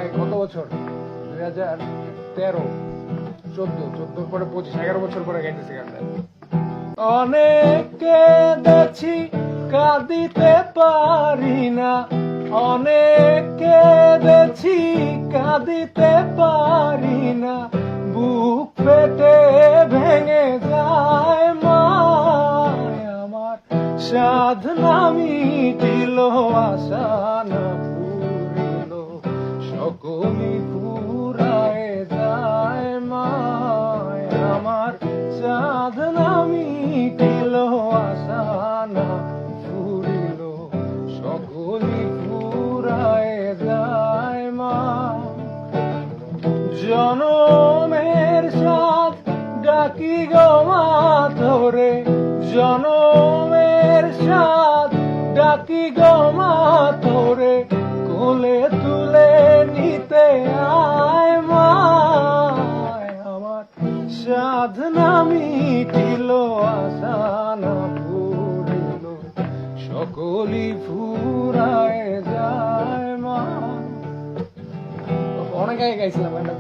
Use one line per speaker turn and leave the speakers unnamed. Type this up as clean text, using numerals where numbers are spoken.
প্রায় কত বছর 2013 14 পরে 25 11 বছর পরে গাইতেছি গানটা। অনেক কেঁদেছি কাঁদিতে পারি না, অনেক কেঁদেছি কাঁদিতে পারি না, বুক ফেটে ভেঙে যায় মায় আমার, সাধনা মিটিল আশা না পুরিল, সকলই ফুরায় যায় মায় আমার, সাধনা মিটিল আশা না ফুরিল, সকলই ফুরায় যায় মা। জনমের সাথ ডাকি গো মা তোরে, জনমের সাথ ডাকি গো মা তোরে, কোলে তুলে নিতে আয় মা আমার, সাধনা মিটিল আশা না ফুরিল, সকলই ফুরায় যায় মা। অনেক আগে গাইছিলাম এটা।